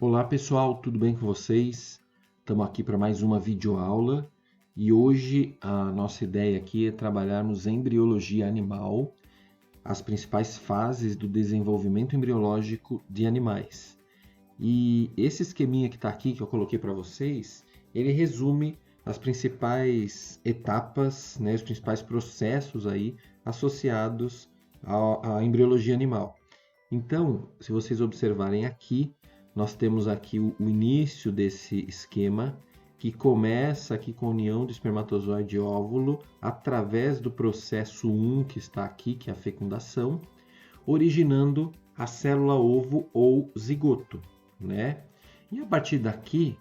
Olá pessoal, tudo bem com vocês? Estamos aqui para mais uma videoaula e hoje a nossa ideia aqui é trabalharmos embriologia animal, as principais fases do desenvolvimento embriológico de animais. E esse esqueminha que está aqui, que eu coloquei para vocês, ele resume as principais etapas, né, os principais processos aí associados à embriologia animal. Então, se vocês observarem aqui, nós temos aqui o início desse esquema, que começa aqui com a união do espermatozoide e óvulo, através do processo 1 que está aqui, que é a fecundação, originando a célula ovo ou zigoto, né? E a partir daqui,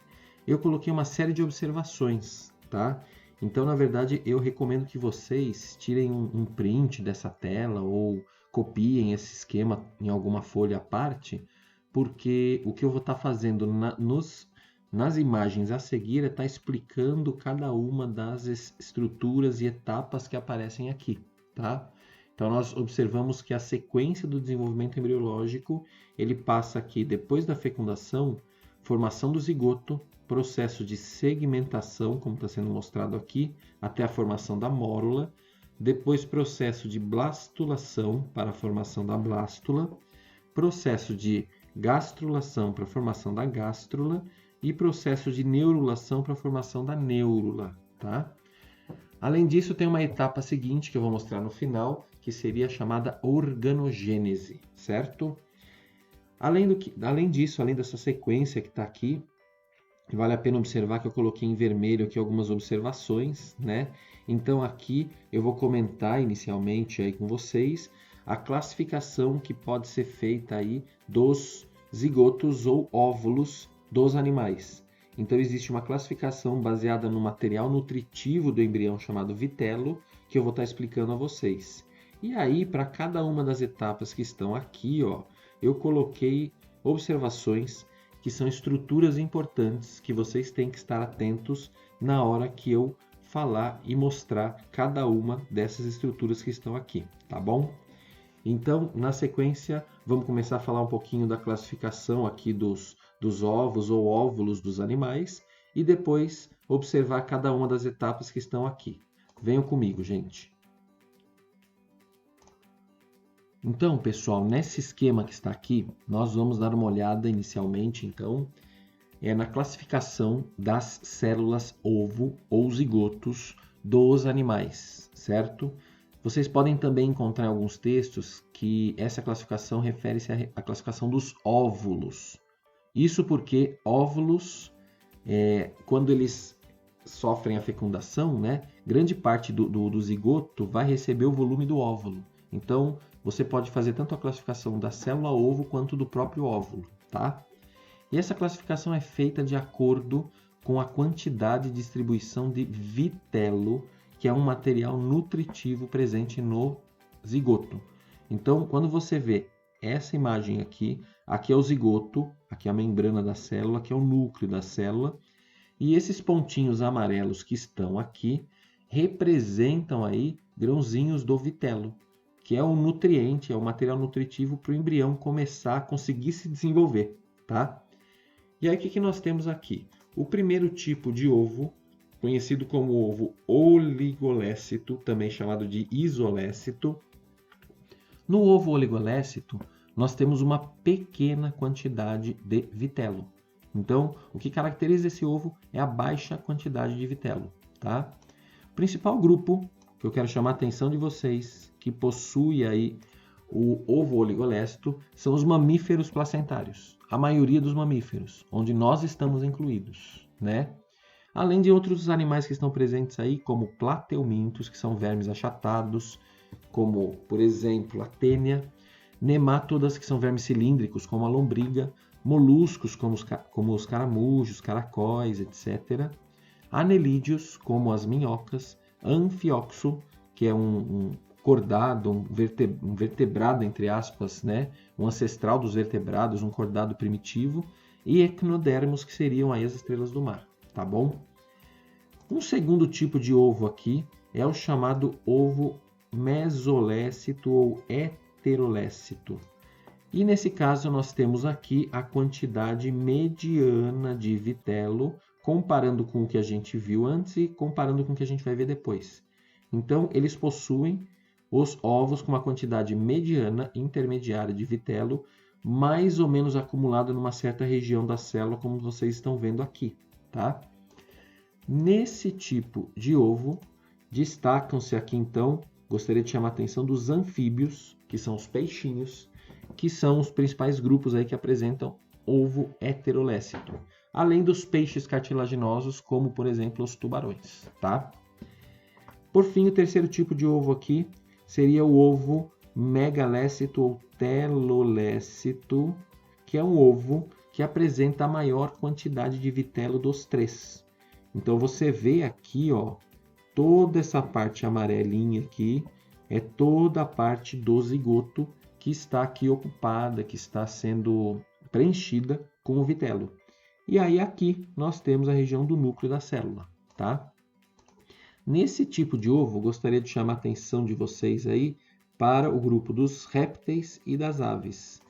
eu coloquei uma série de observações, tá? Então, na verdade, eu recomendo que vocês tirem um print dessa tela ou copiem esse esquema em alguma folha à parte, porque o que eu vou estar fazendo nas imagens a seguir é estar explicando cada uma das estruturas e etapas que aparecem aqui, tá? Então, nós observamos que a sequência do desenvolvimento embriológico, ele passa aqui, depois da fecundação, formação do zigoto, processo de segmentação, como está sendo mostrado aqui, até a formação da mórula, depois processo de blastulação para a formação da blástula, processo de gastrulação para a formação da gástrula e processo de neurulação para a formação da neurula, tá? Além disso, tem uma etapa seguinte que eu vou mostrar no final, que seria a chamada organogênese, certo? Além disso, além dessa sequência que está aqui, vale a pena observar que eu coloquei em vermelho aqui algumas observações, né? Então aqui eu vou comentar inicialmente aí com vocês a classificação que pode ser feita aí dos zigotos ou óvulos dos animais. Então existe uma classificação baseada no material nutritivo do embrião chamado vitelo, que eu vou estar explicando a vocês. E aí, para cada uma das etapas que estão aqui, ó, eu coloquei observações que são estruturas importantes que vocês têm que estar atentos na hora que eu falar e mostrar cada uma dessas estruturas que estão aqui, tá bom? Então, na sequência, vamos começar a falar um pouquinho da classificação aqui dos ovos ou óvulos dos animais e depois observar cada uma das etapas que estão aqui. Venham comigo, gente. Então, pessoal, nesse esquema que está aqui, nós vamos dar uma olhada inicialmente, então, na classificação das células ovo ou zigotos dos animais, certo? Vocês podem também encontrar em alguns textos que essa classificação refere-se à classificação dos óvulos. Isso porque óvulos, quando eles sofrem a fecundação, né, grande parte do zigoto vai receber o volume do óvulo. Então, você pode fazer tanto a classificação da célula ovo quanto do próprio óvulo, tá? E essa classificação é feita de acordo com a quantidade de distribuição de vitelo, que é um material nutritivo presente no zigoto. Então, quando você vê essa imagem aqui, aqui é o zigoto, aqui é a membrana da célula, aqui é o núcleo da célula, e esses pontinhos amarelos que estão aqui representam aí grãozinhos do vitelo, que é um nutriente, é um material nutritivo para o embrião começar a conseguir se desenvolver, tá? E aí o que nós temos aqui? O primeiro tipo de ovo, conhecido como ovo oligolécito, também chamado de isolécito. No ovo oligolécito, nós temos uma pequena quantidade de vitelo. Então, o que caracteriza esse ovo é a baixa quantidade de vitelo, tá? O principal grupo que eu quero chamar a atenção de vocês, que possui aí o ovo oligolécito, são os mamíferos placentários. A maioria dos mamíferos, onde nós estamos incluídos, né? Além de outros animais que estão presentes aí, como plateumintos, que são vermes achatados, como, por exemplo, a tênia, nemátodas, que são vermes cilíndricos, como a lombriga, moluscos, como os caramujos, caracóis, etc. Anelídeos, como as minhocas, anfioxo, que é um cordado, um vertebrado, entre aspas, né? Um ancestral dos vertebrados, um cordado primitivo, e equinodermos, que seriam aí as estrelas do mar, tá bom? Um segundo tipo de ovo aqui é o chamado ovo mesolécito ou heterolécito. E nesse caso nós temos aqui a quantidade mediana de vitelo, comparando com o que a gente viu antes e comparando com o que a gente vai ver depois. Então, eles possuem os ovos com uma quantidade mediana intermediária de vitelo, mais ou menos acumulada numa certa região da célula, como vocês estão vendo aqui, tá? Nesse tipo de ovo, destacam-se aqui então, gostaria de chamar a atenção dos anfíbios, que são os peixinhos, que são os principais grupos aí que apresentam ovo heterolécito, além dos peixes cartilaginosos, como por exemplo os tubarões, tá? Por fim, o terceiro tipo de ovo aqui seria o ovo megalécito ou telolécito, que é um ovo que apresenta a maior quantidade de vitelo dos três. Então você vê aqui, ó, toda essa parte amarelinha aqui é toda a parte do zigoto que está aqui ocupada, que está sendo preenchida com o vitelo. E aí aqui nós temos a região do núcleo da célula, tá? Nesse tipo de ovo, gostaria de chamar a atenção de vocês aí para o grupo dos répteis e das aves,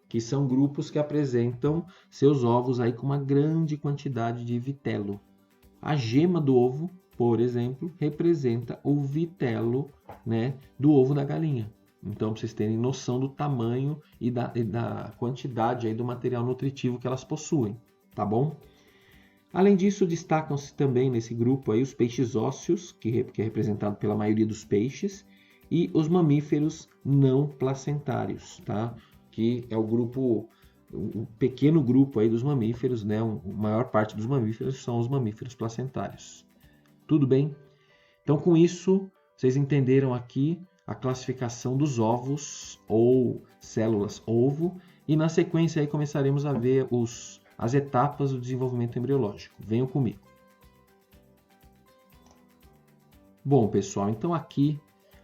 que são grupos que apresentam seus ovos aí com uma grande quantidade de vitelo. A gema do ovo, por exemplo, representa o vitelo, né, do ovo da galinha. Então, para vocês terem noção do tamanho e da quantidade aí do material nutritivo que elas possuem, tá bom? Além disso, destacam-se também nesse grupo aí os peixes ósseos, que é representado pela maioria dos peixes, e os mamíferos não placentários, tá? Que é o grupo, um pequeno grupo aí dos mamíferos, né? A maior parte dos mamíferos são os mamíferos placentários. Tudo bem? Então, com isso, vocês entenderam aqui a classificação dos ovos ou células ovo, e na sequência aí começaremos a ver as etapas do desenvolvimento embriológico. Venham comigo. Bom, pessoal, então aqui,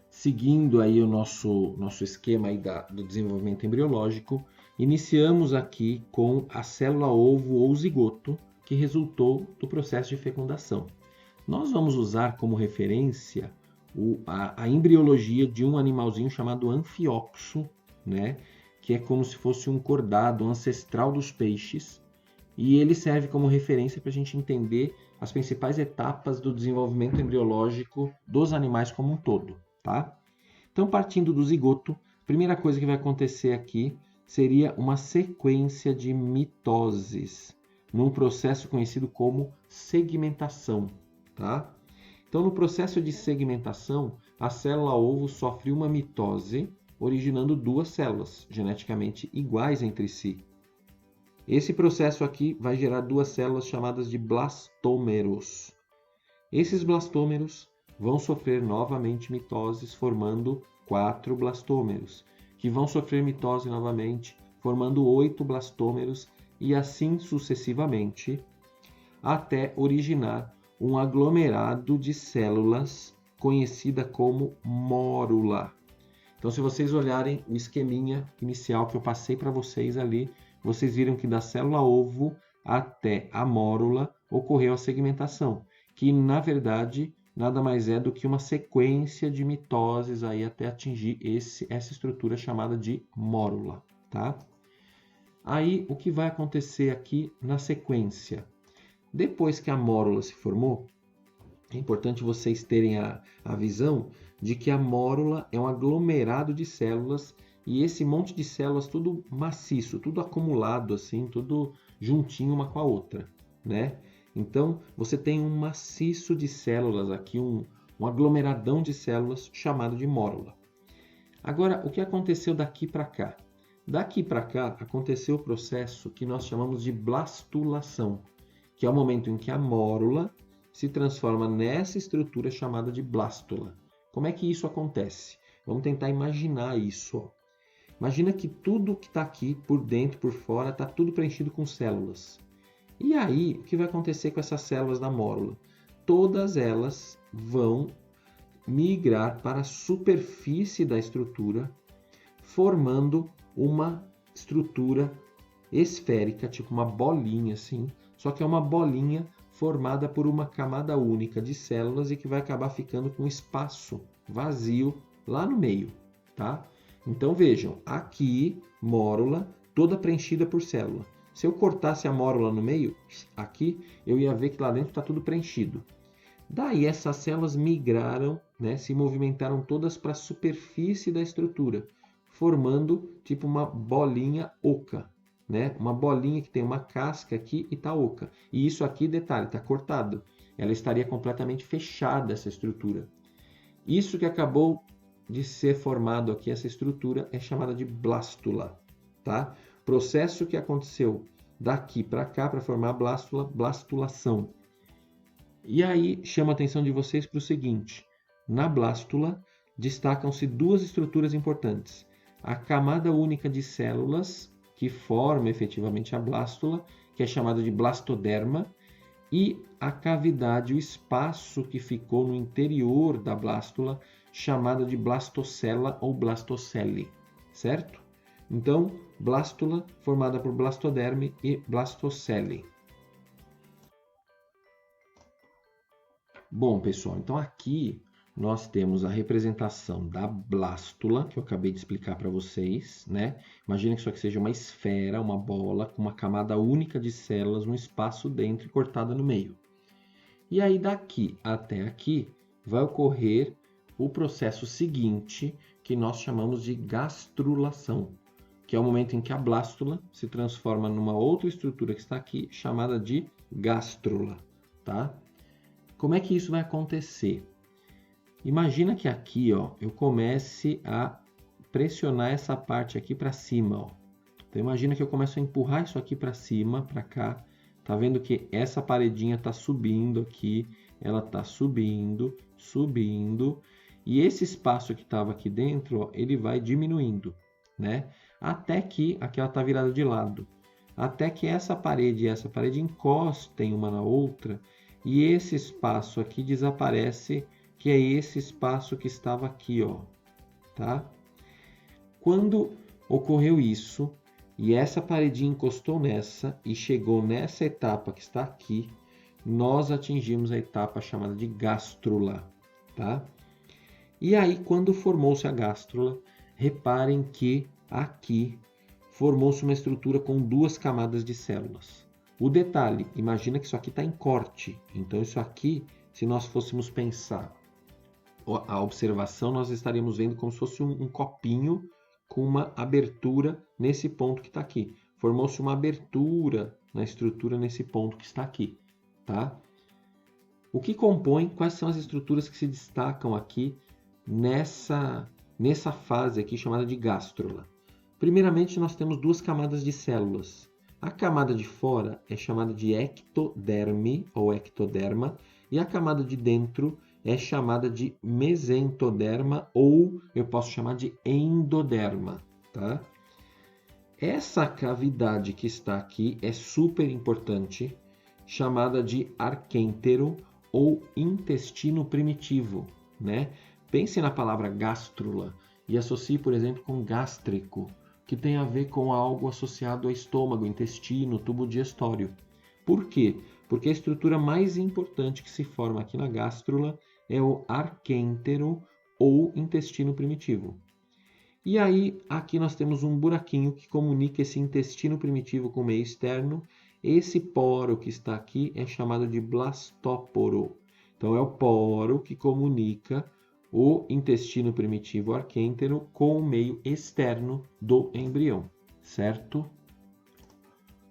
seguindo aí o nosso esquema aí do desenvolvimento embriológico, iniciamos aqui com a célula ovo ou zigoto, que resultou do processo de fecundação. Nós vamos usar como referência a embriologia de um animalzinho chamado anfióxo, né? Que é como se fosse um cordado ancestral dos peixes, e ele serve como referência para a gente entender as principais etapas do desenvolvimento embriológico dos animais como um todo, tá? Então, partindo do zigoto, a primeira coisa que vai acontecer aqui seria uma sequência de mitoses, num processo conhecido como segmentação, tá? Então, no processo de segmentação, a célula ovo sofre uma mitose, originando duas células geneticamente iguais entre si. Esse processo aqui vai gerar duas células chamadas de blastômeros. Esses blastômeros vão sofrer novamente mitoses, formando 4 blastômeros, que vão sofrer mitose novamente, formando 8 blastômeros, e assim sucessivamente, até originar um aglomerado de células conhecida como mórula. Então, se vocês olharem o esqueminha inicial que eu passei para vocês ali, vocês viram que da célula ovo até a mórula ocorreu a segmentação, que na verdade nada mais é do que uma sequência de mitoses aí até atingir essa estrutura chamada de mórula, tá? Aí o que vai acontecer aqui na sequência? Depois que a mórula se formou, é importante vocês terem a visão de que a mórula é um aglomerado de células, e esse monte de células tudo maciço, tudo acumulado assim, tudo juntinho uma com a outra, né? Então, você tem um maciço de células aqui, um aglomeradão de células chamado de mórula. Agora, o que aconteceu daqui para cá? Daqui para cá aconteceu o processo que nós chamamos de blastulação, que é o momento em que a mórula se transforma nessa estrutura chamada de blástula. Como é que isso acontece? Vamos tentar imaginar isso, ó. Imagina que tudo que está aqui, por dentro, por fora, está tudo preenchido com células. E aí, o que vai acontecer com essas células da mórula? Todas elas vão migrar para a superfície da estrutura, formando uma estrutura esférica, tipo uma bolinha assim, só que é uma bolinha formada por uma camada única de células e que vai acabar ficando com espaço vazio lá no meio, tá? Então vejam, aqui, mórula, toda preenchida por célula. Se eu cortasse a mórula no meio, aqui, eu ia ver que lá dentro está tudo preenchido. Daí essas células migraram, né, se movimentaram todas para a superfície da estrutura, formando tipo uma bolinha oca, né? Uma bolinha que tem uma casca aqui e está oca. E isso aqui, detalhe, está cortado. Ela estaria completamente fechada, essa estrutura. Isso que acabou de ser formado aqui, essa estrutura, é chamada de blástula, tá? Processo que aconteceu daqui para cá para formar a blástula, blastulação. E aí chama a atenção de vocês para o seguinte: na blástula destacam-se duas estruturas importantes. A camada única de células, que forma efetivamente a blástula, que é chamada de blastoderma, e a cavidade, o espaço que ficou no interior da blástula, chamada de blastocela ou blastocele, certo? Então, blástula formada por blastoderme e blastocele. Bom, pessoal, então aqui nós temos a representação da blástula, que eu acabei de explicar para vocês, né? Imagina que isso aqui seja uma esfera, uma bola, com uma camada única de células, um espaço dentro e cortada no meio. E aí daqui até aqui vai ocorrer o processo seguinte, que nós chamamos de gastrulação, que é o momento em que a blástula se transforma numa outra estrutura que está aqui, chamada de gástrula, tá? Como é que isso vai acontecer? Imagina que aqui, ó, eu comece a pressionar essa parte aqui para cima, ó. Então imagina que eu começo a empurrar isso aqui para cima, para cá. Tá vendo que essa paredinha está subindo aqui, ela está subindo, subindo, e esse espaço que estava aqui dentro, ó, ele vai diminuindo, né? Até que aqui ela está virada de lado, até que essa parede e essa parede encostem uma na outra e esse espaço aqui desaparece, que é esse espaço que estava aqui, ó, tá? Quando ocorreu isso, e essa paredinha encostou nessa e chegou nessa etapa que está aqui, nós atingimos a etapa chamada de gástrula, tá? E aí, quando formou-se a gástrula, reparem que aqui formou-se uma estrutura com duas camadas de células. O detalhe, imagina que isso aqui está em corte, então isso aqui, se nós fôssemos pensar a observação, nós estaríamos vendo como se fosse um copinho com uma abertura nesse ponto que está aqui. Formou-se uma abertura na estrutura nesse ponto que está aqui, tá? O que compõe, quais são as estruturas que se destacam aqui nessa fase aqui chamada de gástrula? Primeiramente, nós temos duas camadas de células. A camada de fora é chamada de ectoderme ou ectoderma e a camada de dentro é chamada de mesentoderma ou eu posso chamar de endoderma, tá? Essa cavidade que está aqui é super importante, chamada de arquêntero ou intestino primitivo, né? Pense na palavra gástrula e associe, por exemplo, com gástrico, que tem a ver com algo associado ao estômago, intestino, tubo digestório. Por quê? Porque a estrutura mais importante que se forma aqui na gástrula é o arquêntero ou intestino primitivo. E aí, aqui nós temos um buraquinho que comunica esse intestino primitivo com o meio externo. Esse poro que está aqui é chamado de blastóporo. Então, é o poro que comunica o intestino primitivo arquêntero com o meio externo do embrião, certo?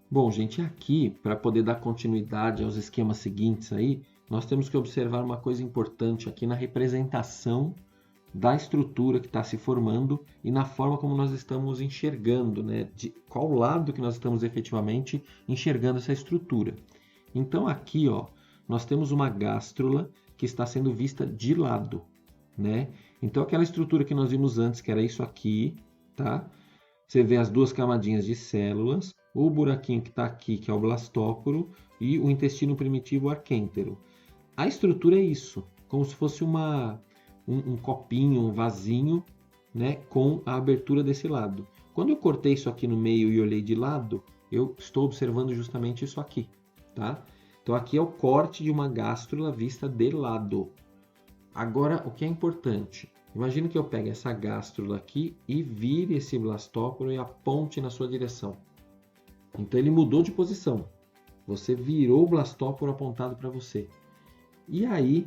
Bom, gente, aqui, para poder dar continuidade aos esquemas seguintes aí, nós temos que observar uma coisa importante aqui na representação da estrutura que está se formando e na forma como nós estamos enxergando, né? De qual lado que nós estamos efetivamente enxergando essa estrutura. Então aqui, ó, nós temos uma gástrula que está sendo vista de lado, né? Então aquela estrutura que nós vimos antes, que era isso aqui, tá? Você vê as duas camadinhas de células, o buraquinho que está aqui, que é o blastóporo, e o intestino primitivo arquêntero. A estrutura é isso, como se fosse um copinho, um vasinho, né, com a abertura desse lado. Quando eu cortei isso aqui no meio e olhei de lado, eu estou observando justamente isso aqui, tá? Então aqui é o corte de uma gástrula vista de lado. Agora, o que é importante? Imagina que eu pegue essa gástrula aqui e vire esse blastóporo e aponte na sua direção. Então ele mudou de posição. Você virou o blastóporo apontado para você. E aí,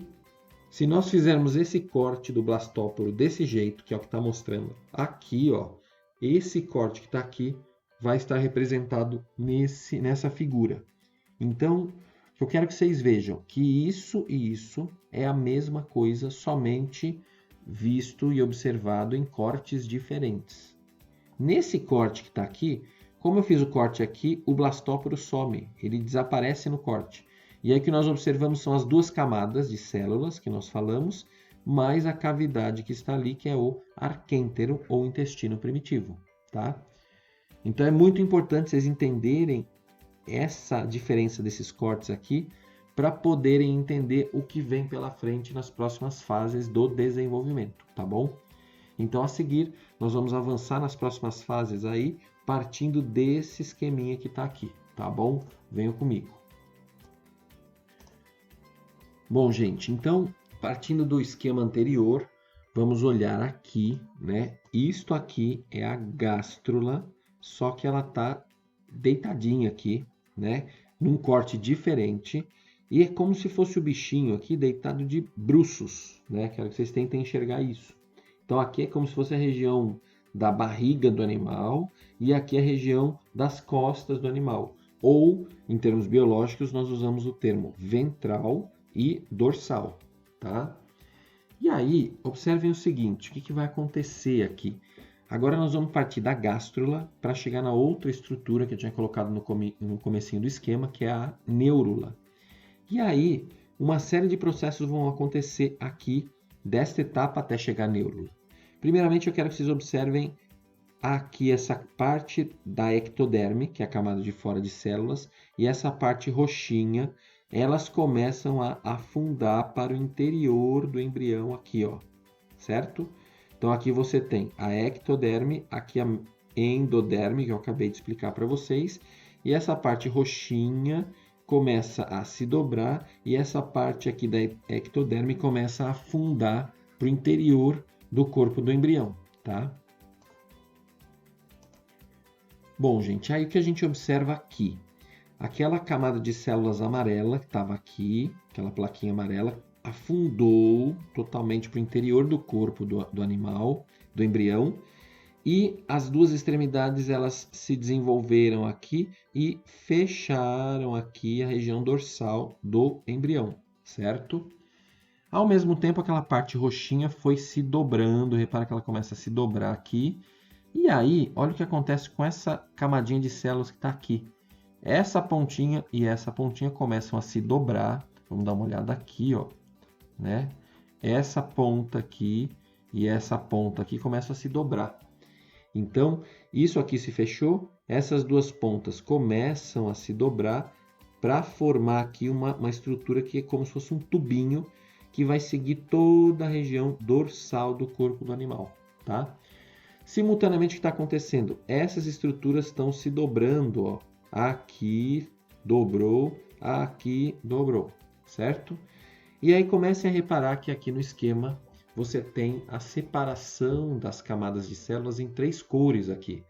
se nós fizermos esse corte do blastóporo desse jeito, que é o que está mostrando aqui, ó, esse corte que está aqui vai estar representado nessa figura. Então, eu quero que vocês vejam que isso e isso é a mesma coisa, somente visto e observado em cortes diferentes. Nesse corte que está aqui, como eu fiz o corte aqui, o blastóporo some, ele desaparece no corte. E aí o que nós observamos são as duas camadas de células que nós falamos, mais a cavidade que está ali, que é o arquêntero ou intestino primitivo, tá? Então é muito importante vocês entenderem essa diferença desses cortes aqui para poderem entender o que vem pela frente nas próximas fases do desenvolvimento, tá bom? Então a seguir nós vamos avançar nas próximas fases aí, partindo desse esqueminha que está aqui, tá bom? Venham comigo. Bom, gente, então partindo do esquema anterior, vamos olhar aqui, né? Isto aqui é a gástrula, só que ela está deitadinha aqui, né? Num corte diferente. E é como se fosse o bichinho aqui deitado de bruços, né? Quero que vocês tentem enxergar isso. Então aqui é como se fosse a região da barriga do animal e aqui é a região das costas do animal. Ou, em termos biológicos, nós usamos o termo ventral e dorsal, tá? E aí, observem o seguinte, o que vai acontecer aqui? Agora nós vamos partir da gástrula para chegar na outra estrutura que eu tinha colocado no comecinho do esquema, que é a neurula. E aí, uma série de processos vão acontecer aqui, desta etapa até chegar à neurula. Primeiramente, eu quero que vocês observem aqui essa parte da ectoderme, que é a camada de fora de células, e essa parte roxinha, elas começam a afundar para o interior do embrião aqui, ó, certo? Então aqui você tem a ectoderme, aqui a endoderme, que eu acabei de explicar para vocês, e essa parte roxinha começa a se dobrar e essa parte aqui da ectoderme começa a afundar para o interior do corpo do embrião, tá? Bom, gente, aí o que a gente observa aqui? Aquela camada de células amarela que estava aqui, aquela plaquinha amarela, afundou totalmente para o interior do corpo do animal, do embrião, e as duas extremidades elas se desenvolveram aqui e fecharam aqui a região dorsal do embrião, certo? Ao mesmo tempo, aquela parte roxinha foi se dobrando, repara que ela começa a se dobrar aqui, e aí, olha o que acontece com essa camadinha de células que está aqui. Essa pontinha e essa pontinha começam a se dobrar, vamos dar uma olhada aqui, ó, né? Essa ponta aqui e essa ponta aqui começam a se dobrar. Então, isso aqui se fechou, essas duas pontas começam a se dobrar para formar aqui uma estrutura que é como se fosse um tubinho que vai seguir toda a região dorsal do corpo do animal, tá? Simultaneamente, o que está acontecendo? Essas estruturas estão se dobrando, ó. Aqui dobrou, certo? E aí comecem a reparar que aqui no esquema você tem a separação das camadas de células em três cores aqui.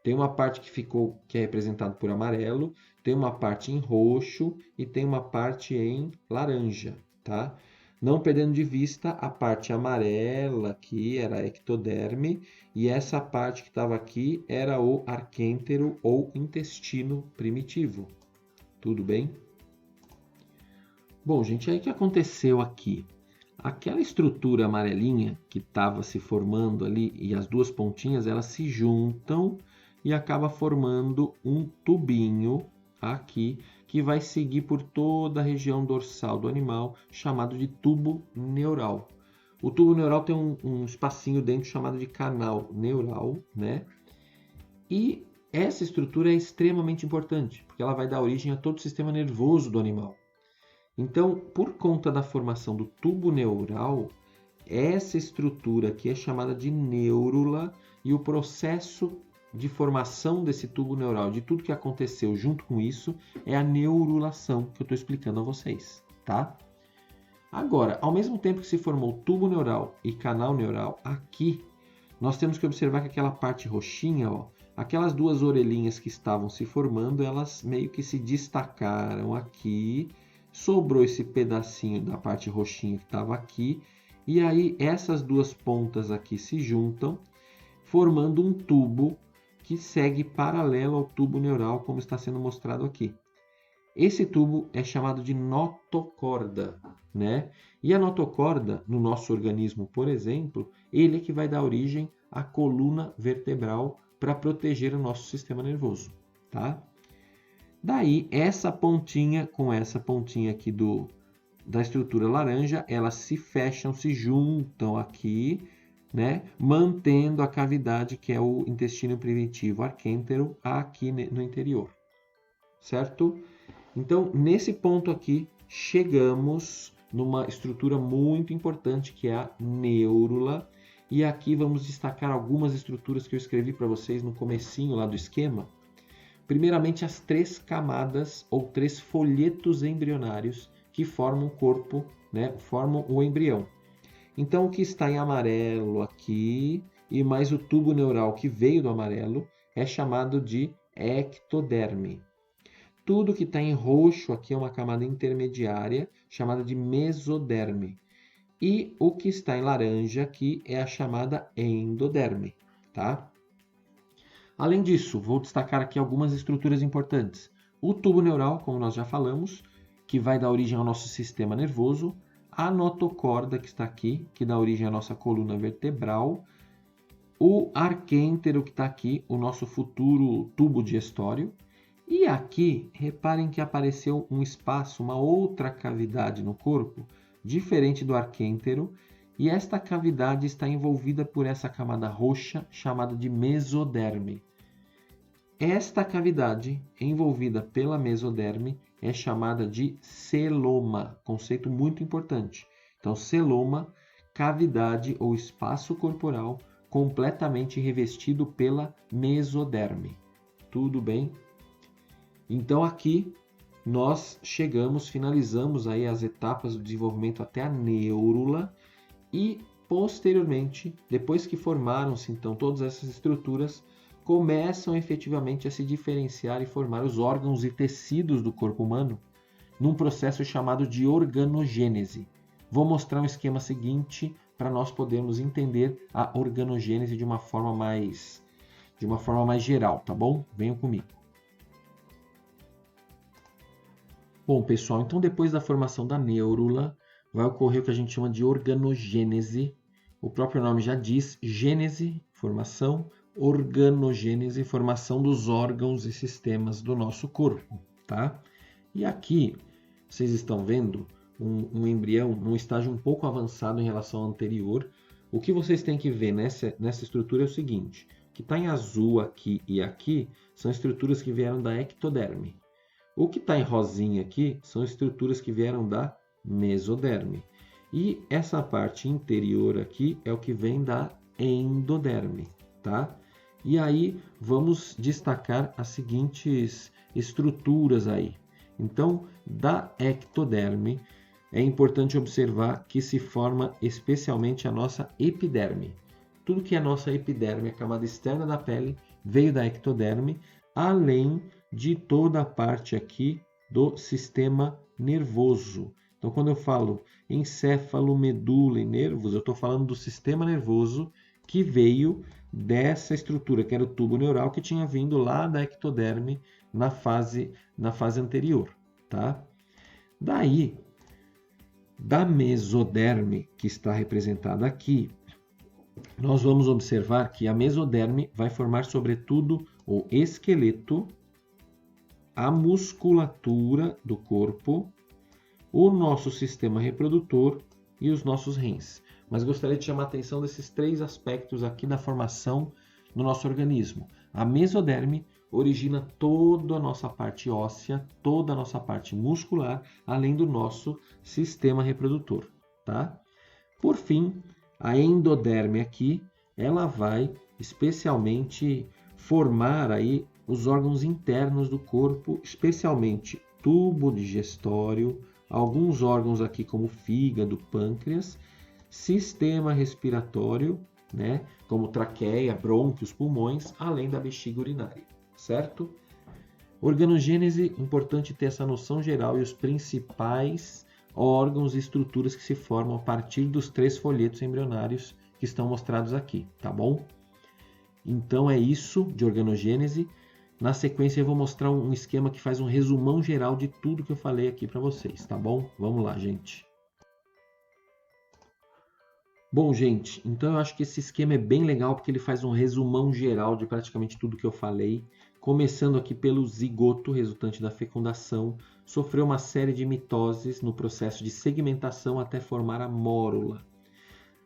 Tem uma parte que é representada por amarelo, tem uma parte em roxo e tem uma parte em laranja, tá? Não perdendo de vista a parte amarela aqui era a ectoderme e essa parte que estava aqui era o arquêntero ou intestino primitivo. Tudo bem? Bom, gente, aí o que aconteceu aqui? Aquela estrutura amarelinha que estava se formando ali e as duas pontinhas, elas se juntam e acaba formando um tubinho aqui que vai seguir por toda a região dorsal do animal, chamado de tubo neural. O tubo neural tem um espacinho dentro chamado de canal neural, né? E essa estrutura é extremamente importante, porque ela vai dar origem a todo o sistema nervoso do animal. Então, por conta da formação do tubo neural, essa estrutura aqui é chamada de neurula e o processo de formação desse tubo neural, de tudo que aconteceu junto com isso, é a neurulação que eu estou explicando a vocês, tá? Agora, ao mesmo tempo que se formou tubo neural e canal neural, aqui nós temos que observar que aquela parte roxinha, ó, aquelas duas orelhinhas que estavam se formando, elas meio que se destacaram aqui, sobrou esse pedacinho da parte roxinha que estava aqui, e aí essas duas pontas aqui se juntam, formando um tubo que segue paralelo ao tubo neural, como está sendo mostrado aqui. Esse tubo é chamado de notocorda, né? E a notocorda, no nosso organismo, por exemplo, ele é que vai dar origem à coluna vertebral para proteger o nosso sistema nervoso, tá? Daí, essa pontinha com essa pontinha aqui da estrutura laranja, elas se fecham, se juntam aqui, né? Mantendo a cavidade que é o intestino primitivo arquêntero aqui no interior, certo? Então, nesse ponto aqui, chegamos numa estrutura muito importante que é a neurula. E aqui vamos destacar algumas estruturas que eu escrevi para vocês no comecinho lá do esquema. Primeiramente, as 3 camadas ou 3 folhetos embrionários que formam o corpo, né? Formam o embrião. Então, o que está em amarelo aqui e mais o tubo neural que veio do amarelo é chamado de ectoderme. Tudo que está em roxo aqui é uma camada intermediária, chamada de mesoderme. E o que está em laranja aqui é a chamada endoderme, tá? Além disso, vou destacar aqui algumas estruturas importantes. O tubo neural, como nós já falamos, que vai dar origem ao nosso sistema nervoso. A notocorda, que está aqui, que dá origem à nossa coluna vertebral. O arquêntero, que está aqui, o nosso futuro tubo digestório. E aqui, reparem que apareceu um espaço, uma outra cavidade no corpo, diferente do arquêntero, e esta cavidade está envolvida por essa camada roxa, chamada de mesoderme. Esta cavidade, envolvida pela mesoderme, é chamada de celoma, conceito muito importante. Então, celoma, cavidade ou espaço corporal completamente revestido pela mesoderme. Tudo bem? Então aqui nós finalizamos aí as etapas do desenvolvimento até a neurula e posteriormente, depois que formaram-se então todas essas estruturas, começam efetivamente a se diferenciar e formar os órgãos e tecidos do corpo humano num processo chamado de organogênese. Vou mostrar um esquema seguinte para nós podermos entender a organogênese de uma forma mais geral, tá bom? Venham comigo. Bom, pessoal, então depois da formação da neurula, vai ocorrer o que a gente chama de organogênese. O próprio nome já diz, gênese, formação, organogênese, formação dos órgãos e sistemas do nosso corpo, tá? E aqui, vocês estão vendo um embrião num estágio um pouco avançado em relação ao anterior. O que vocês têm que ver nessa estrutura é o seguinte, que está em azul aqui e aqui, são estruturas que vieram da ectoderme. O que está em rosinha aqui são estruturas que vieram da mesoderme. E essa parte interior aqui é o que vem da endoderme, tá? E aí vamos destacar as seguintes estruturas aí. Então, da ectoderme, é importante observar que se forma especialmente a nossa epiderme. Tudo que é a nossa epiderme, a camada externa da pele, veio da ectoderme, além de toda a parte aqui do sistema nervoso. Então, quando eu falo encéfalo, medula e nervos, eu estou falando do sistema nervoso que veio dessa estrutura, que era o tubo neural, que tinha vindo lá da ectoderme na fase anterior, tá? Daí, da mesoderme, que está representada aqui, nós vamos observar que a mesoderme vai formar, sobretudo, o esqueleto, a musculatura do corpo, o nosso sistema reprodutor e os nossos rins. Mas gostaria de chamar a atenção desses 3 aspectos aqui da formação do nosso organismo. A mesoderme origina toda a nossa parte óssea, toda a nossa parte muscular, além do nosso sistema reprodutor, tá? Por fim, a endoderme aqui, ela vai especialmente formar aí os órgãos internos do corpo, especialmente tubo digestório, alguns órgãos aqui como fígado, pâncreas, sistema respiratório, né, como traqueia, brônquios, pulmões, além da bexiga urinária, certo? Organogênese, importante ter essa noção geral e os principais órgãos e estruturas que se formam a partir dos 3 folhetos embrionários que estão mostrados aqui, tá bom? Então é isso de organogênese. Na sequência eu vou mostrar um esquema que faz um resumão geral de tudo que eu falei aqui para vocês, tá bom? Vamos lá, gente. Bom, gente, então eu acho que esse esquema é bem legal porque ele faz um resumão geral de praticamente tudo que eu falei. Começando aqui pelo zigoto, resultante da fecundação, sofreu uma série de mitoses no processo de segmentação até formar a mórula.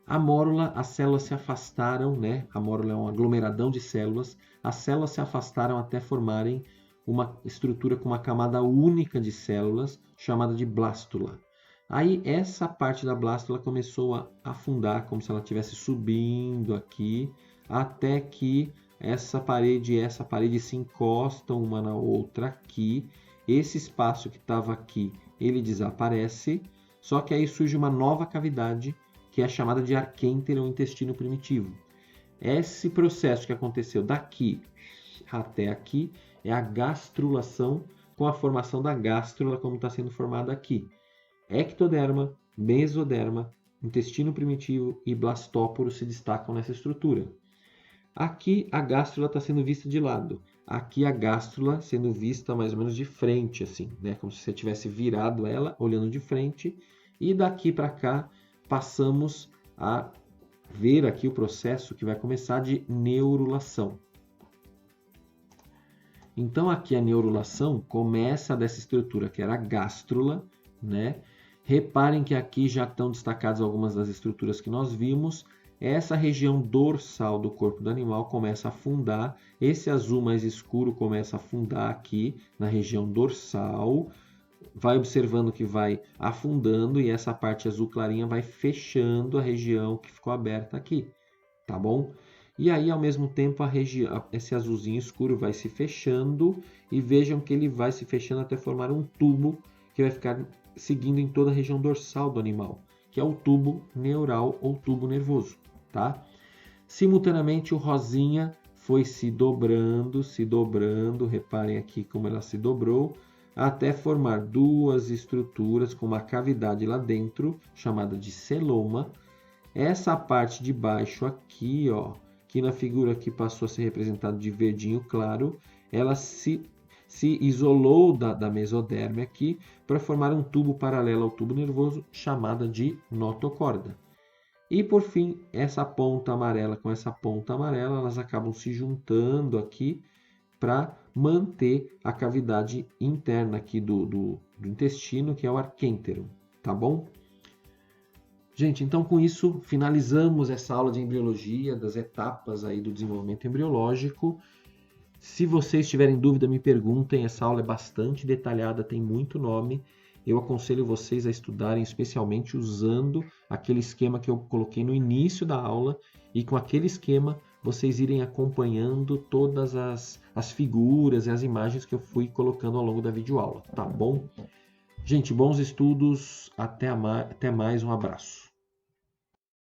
A mórula, as células se afastaram, né? A mórula é um aglomeradão de células. As células se afastaram até formarem uma estrutura com uma camada única de células, chamada de blástula. Aí essa parte da blástula começou a afundar, como se ela estivesse subindo aqui, até que essa parede e essa parede se encostam uma na outra aqui. Esse espaço que estava aqui, ele desaparece, só que aí surge uma nova cavidade, que é chamada de arquêntero, ou intestino primitivo. Esse processo que aconteceu daqui até aqui é a gastrulação, com a formação da gástrula, como está sendo formada aqui. Ectoderma, mesoderma, intestino primitivo e blastóporo se destacam nessa estrutura. Aqui a gástrula está sendo vista de lado. Aqui a gástrula sendo vista mais ou menos de frente, assim, né? Como se você tivesse virado ela, olhando de frente. E daqui para cá passamos a ver aqui o processo que vai começar de neurulação. Então aqui a neurulação começa dessa estrutura que era a gástrula, né? Reparem que aqui já estão destacadas algumas das estruturas que nós vimos. Essa região dorsal do corpo do animal começa a afundar. Esse azul mais escuro começa a afundar aqui na região dorsal. Vai observando que vai afundando e essa parte azul clarinha vai fechando a região que ficou aberta aqui, tá bom? E aí, ao mesmo tempo, esse azulzinho escuro vai se fechando e vejam que ele vai se fechando até formar um tubo que vai ficar seguindo em toda a região dorsal do animal, que é o tubo neural ou tubo nervoso, tá? Simultaneamente, o rosinha foi se dobrando, reparem aqui como ela se dobrou, até formar duas estruturas com uma cavidade lá dentro, chamada de celoma. Essa parte de baixo aqui, ó, que na figura aqui passou a ser representada de verdinho claro, ela se isolou da mesoderme aqui para formar um tubo paralelo ao tubo nervoso, chamada de notocorda. E por fim, essa ponta amarela com essa ponta amarela, elas acabam se juntando aqui para manter a cavidade interna aqui do intestino, que é o arquêntero, tá bom? Gente, então com isso finalizamos essa aula de embriologia, das etapas aí do desenvolvimento embriológico. Se vocês tiverem dúvida, me perguntem, essa aula é bastante detalhada, tem muito nome. Eu aconselho vocês a estudarem especialmente usando aquele esquema que eu coloquei no início da aula e com aquele esquema vocês irem acompanhando todas as figuras e as imagens que eu fui colocando ao longo da videoaula, tá bom? Gente, bons estudos, até mais, um abraço.